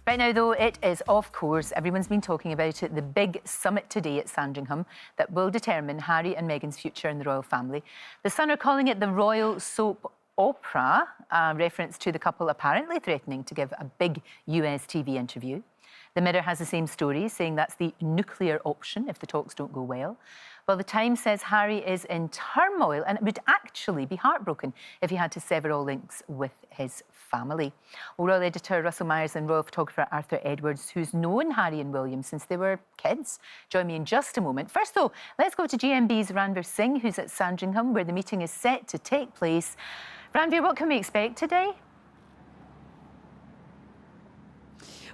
Right now, though, it is, of course, everyone's been talking about it, the big summit today at Sandringham that will determine Harry and Meghan's future in the royal family. The Sun are calling it the royal soap opera, a reference to the couple apparently threatening to give a big US TV interview. The Mirror has the same story, saying that's the nuclear option if the talks don't go well. Well, the Times says Harry is in turmoil and it would actually be heartbroken if he had to sever all links with his family. Well, royal editor Russell Myers and royal photographer Arthur Edwards, who's known Harry and William since they were kids, join me in just a moment. First, though, let's go to GMB's Ranvir Singh, who's at Sandringham, where the meeting is set to take place. Ranvir, what can we expect today?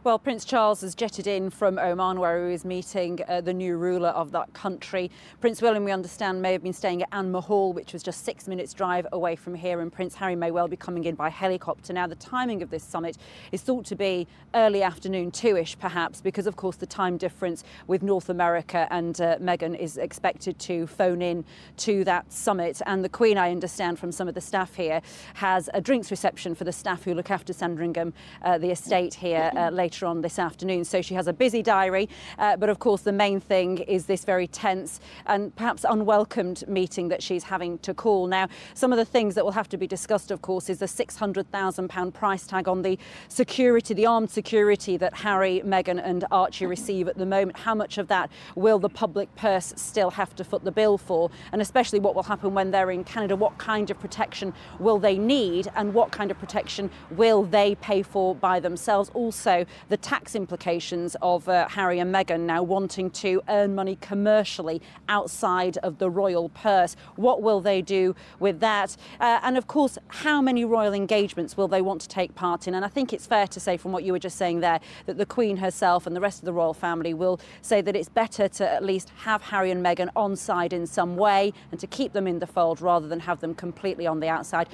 Well, Prince Charles has jetted in from Oman, where he was meeting the new ruler of that country. Prince William, we understand, may have been staying at Anne Mahal, which was just 6 minutes' drive away from here, and Prince Harry may well be coming in by helicopter. Now, the timing of this summit is thought to be early afternoon, 2-ish perhaps, because, of course, the time difference with North America, and Meghan is expected to phone in to that summit. And the Queen, I understand from some of the staff here, has a drinks reception for the staff who look after Sandringham, the estate here, later on this afternoon. So she has a busy diary, but of course the main thing is this very tense and perhaps unwelcomed meeting that she's having to call. Now, some of the things that will have to be discussed, of course, is the £600,000 price tag on the security, the armed security that Harry, Meghan and Archie receive at the moment. How much of that will the public purse still have to foot the bill for? And especially what will happen when they're in Canada? What kind of protection will they need, and what kind of protection will they pay for by themselves? Also, the tax implications of Harry and Meghan now wanting to earn money commercially outside of the royal purse. What will they do with that? And of course, how many royal engagements will they want to take part in? And I think it's fair to say, from what you were just saying there, that the Queen herself and the rest of the royal family will say that it's better to at least have Harry and Meghan on side in some way and to keep them in the fold rather than have them completely on the outside.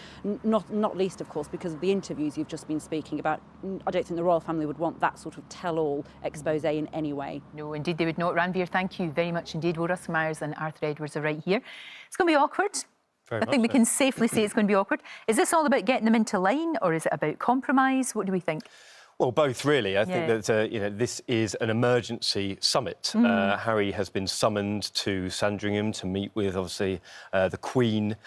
Not least, of course, because of the interviews you've just been speaking about. I don't think the royal family would want that sort of tell-all expose in any way. No, indeed they would not. Ranvir, thank you very much indeed. Well, Russell Myers and Arthur Edwards are right here. It's going to be awkward. I think we can safely say it's going to be awkward. Is this all about getting them into line, or is it about compromise? What do we think? Well, both, really. I think that, this is an emergency summit. Harry has been summoned to Sandringham to meet with, obviously, the Queen,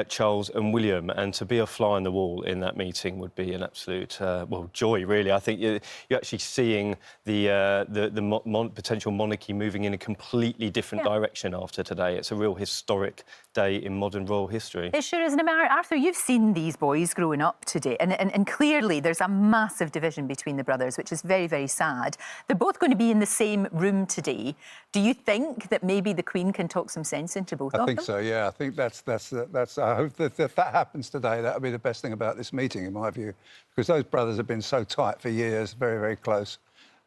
Charles and William, and to be a fly on the wall in that meeting would be an absolute, joy, really. I think you're actually seeing the potential monarchy moving in a completely different direction after today. It's a real historic day in modern royal history. It sure is. And Arthur, you've seen these boys growing up today, and clearly there's a massive division between the brothers, which is very, very sad. They're both going to be in the same room today. Do you think that maybe the Queen can talk some sense into both of them? I think so, yeah. I think that's I hope that if that happens today, that'll be the best thing about this meeting, in my view, because those brothers have been so tight for years, very, very close,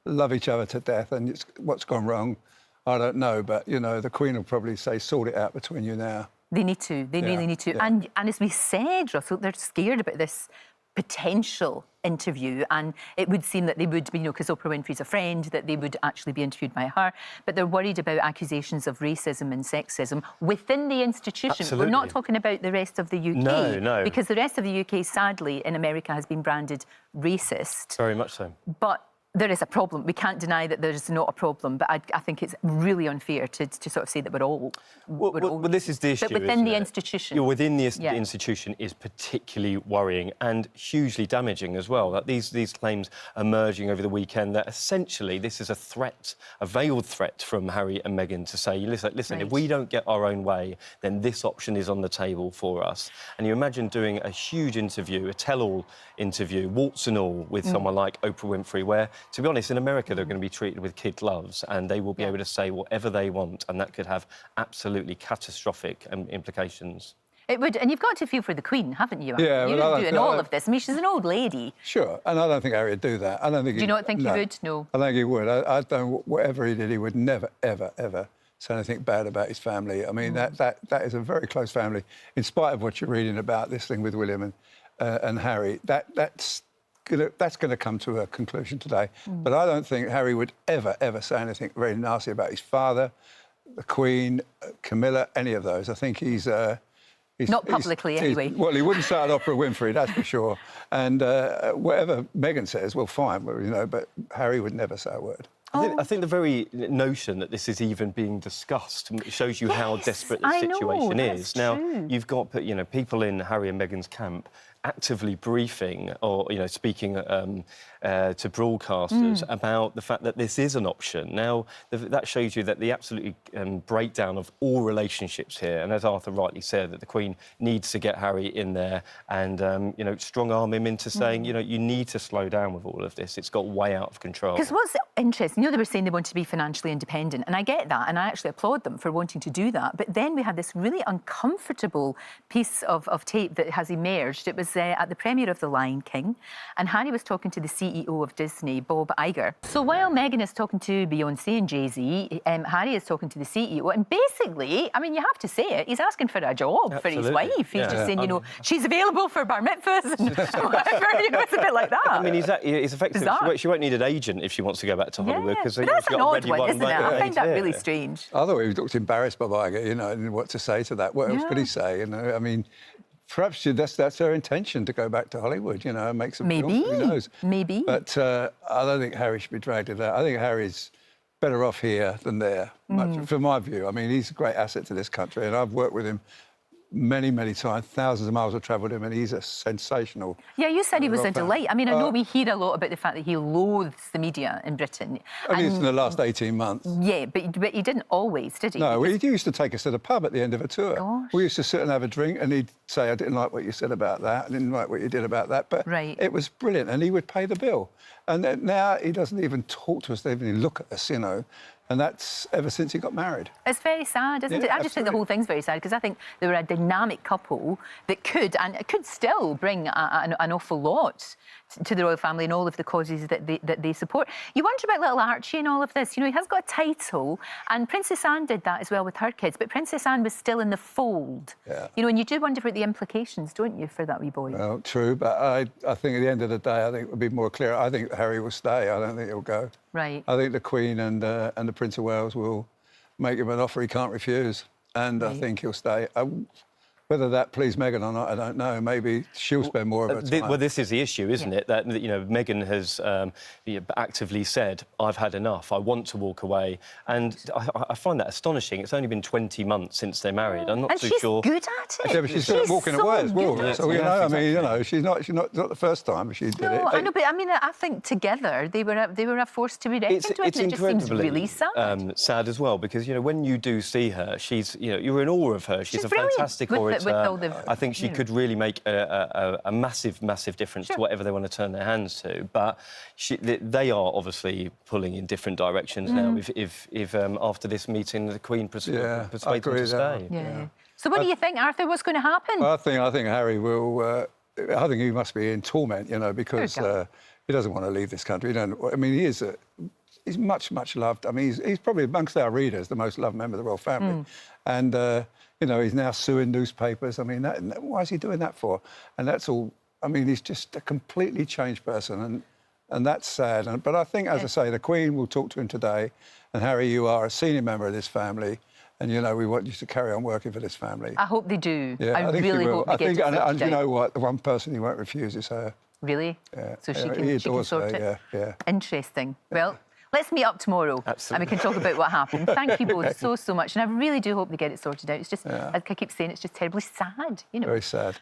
love each other to death, and what's gone wrong, I don't know, but, you know, the Queen will probably say, sort it out between you now. They need to. They really need to. Yeah. And as we said, Russell, they're scared about this potential interview, and it would seem that they would, because Oprah Winfrey's a friend, that they would actually be interviewed by her. But they're worried about accusations of racism and sexism within the institution. Absolutely. We're not talking about the rest of the UK. No. Because the rest of the UK, sadly, in America has been branded racist. Very much so. But there is a problem. We can't deny that there's not a problem, but I think it's really unfair to sort of say that we're all... Well, this is the issue, but within the institution. Within the institution is particularly worrying and hugely damaging as well. That these claims emerging over the weekend that essentially this is a threat, a veiled threat from Harry and Meghan to say, listen, if we don't get our own way, then this option is on the table for us. And you imagine doing a huge interview, a tell-all interview, warts and all, with someone like Oprah Winfrey, where, to be honest, in America, they're going to be treated with kid gloves and they will be able to say whatever they want, and that could have absolutely catastrophic implications. It would, and you've got to feel for the Queen, haven't you? Yeah, you're doing all of this. I mean, she's an old lady. Sure, and I don't think Harry would do that. I don't think. Do you not think he would? No. I think he would. I don't. Whatever he did, he would never, ever, ever say anything bad about his family. I mean, that is a very close family. In spite of what you're reading about this thing with William and Harry, that's going to come to a conclusion today. But I don't think Harry would ever say anything very nasty about his father, the Queen, Camilla, any of those. I think he's Not publicly, anyway. Well, he wouldn't say at Oprah Winfrey, that's for sure. And whatever Meghan says, well, fine, well, you know, but Harry would never say a word. I think the very notion that this is even being discussed shows you how desperate the situation is. Now, you've got people in Harry and Meghan's camp actively briefing or speaking to broadcasters about the fact that this is an option. Now, that shows you that the absolute breakdown of all relationships here, and as Arthur rightly said, that the Queen needs to get Harry in there and strong-arm him into saying you need to slow down with all of this. It's got way out of control. Because what's interesting, they were saying they want to be financially independent, and I get that, and I actually applaud them for wanting to do that. But then we had this really uncomfortable piece of tape that has emerged. It was at the premiere of The Lion King, and Harry was talking to the CEO of Disney, Bob Iger. So while Meghan is talking to Beyonce and Jay-Z, Harry is talking to the CEO, and basically, I mean, you have to say it, he's asking for a job for his wife. He's just saying, she's available for bar mitzvahs and whatever, it's a bit like that. I mean, he's effective. She won't need an agent if she wants to go back to Hollywood, because that's an odd one, isn't it? I find that really strange. I thought he looked embarrassed by Iger, and what to say to that. What else could he say? I mean, perhaps that's her intention, to go back to Hollywood, and make some films. Who knows? Maybe. But I don't think Harry should be dragged into that. I think Harry's better off here than there, from my view. I mean, he's a great asset to this country, and I've worked with him many, many times. Thousands of miles I've travelled him, and he's a sensational... Yeah, you said he was a delight. I mean, I know we hear a lot about the fact that he loathes the media in Britain. Only in the last 18 months. Yeah, but he didn't always, did he? No, he used to take us to the pub at the end of a tour. Gosh. We used to sit and have a drink, and he'd say, I didn't like what you said about that, I didn't like what you did about that, but it was brilliant, and he would pay the bill. And now he doesn't even talk to us, they don't even look at us, and that's ever since he got married. It's very sad, isn't it? I just think the whole thing's very sad, because I think they were a dynamic couple that could still bring an awful lot to the royal family and all of the causes that they support. You wonder about little Archie and all of this. He has got a title, and Princess Anne did that as well with her kids, but Princess Anne was still in the fold. Yeah. And you do wonder about the implications, don't you, for that wee boy? Well, true, but I think at the end of the day, I think it would be more clear. I think Harry will stay. I don't think he'll go. Right. I think the Queen and the Prince of Wales will make him an offer he can't refuse, and I think he'll stay. Whether that pleased Meghan or not, I don't know. Maybe she'll spend more of her time. Well, this is the issue, isn't it? That Meghan has actively said, "I've had enough. I want to walk away," and I find that astonishing. It's only been 20 months since they're married. I'm not too sure. And she's good at it. Yeah, but she's good at walking away as well. So exactly. I mean, she's not the first time she did it. I know, but I mean, I think together they were a force to be reckoned with. It's and it just seems really sad. Sad as well, because when you do see her, she's you're in awe of her. She's a fantastic orator. I think she could really make a massive, massive difference to whatever they want to turn their hands to. But they are obviously pulling in different directions now. If after this meeting the Queen persuades them to stay. Yeah. So what do you think, Arthur? What's going to happen? Well, I think Harry will. I think he must be in torment, because he doesn't want to leave this country. I mean, he's much, much loved. I mean, he's probably amongst our readers the most loved member of the royal family, and. He's now suing newspapers. I mean, why is he doing that for? And that's all. I mean, he's just a completely changed person, and that's sad. But I think, as I say, the Queen will talk to him today. And Harry, you are a senior member of this family, and we want you to carry on working for this family. I hope they do. Yeah, I really hope they get it. And you know what? The one person he won't refuse is her. Really? Yeah. So she can sort it. Yeah. Interesting. Well. Let's meet up tomorrow. Absolutely. And we can talk about what happened. Thank you both so much. And I really do hope they get it sorted out. It's just, I keep saying, it's just terribly sad, Very sad.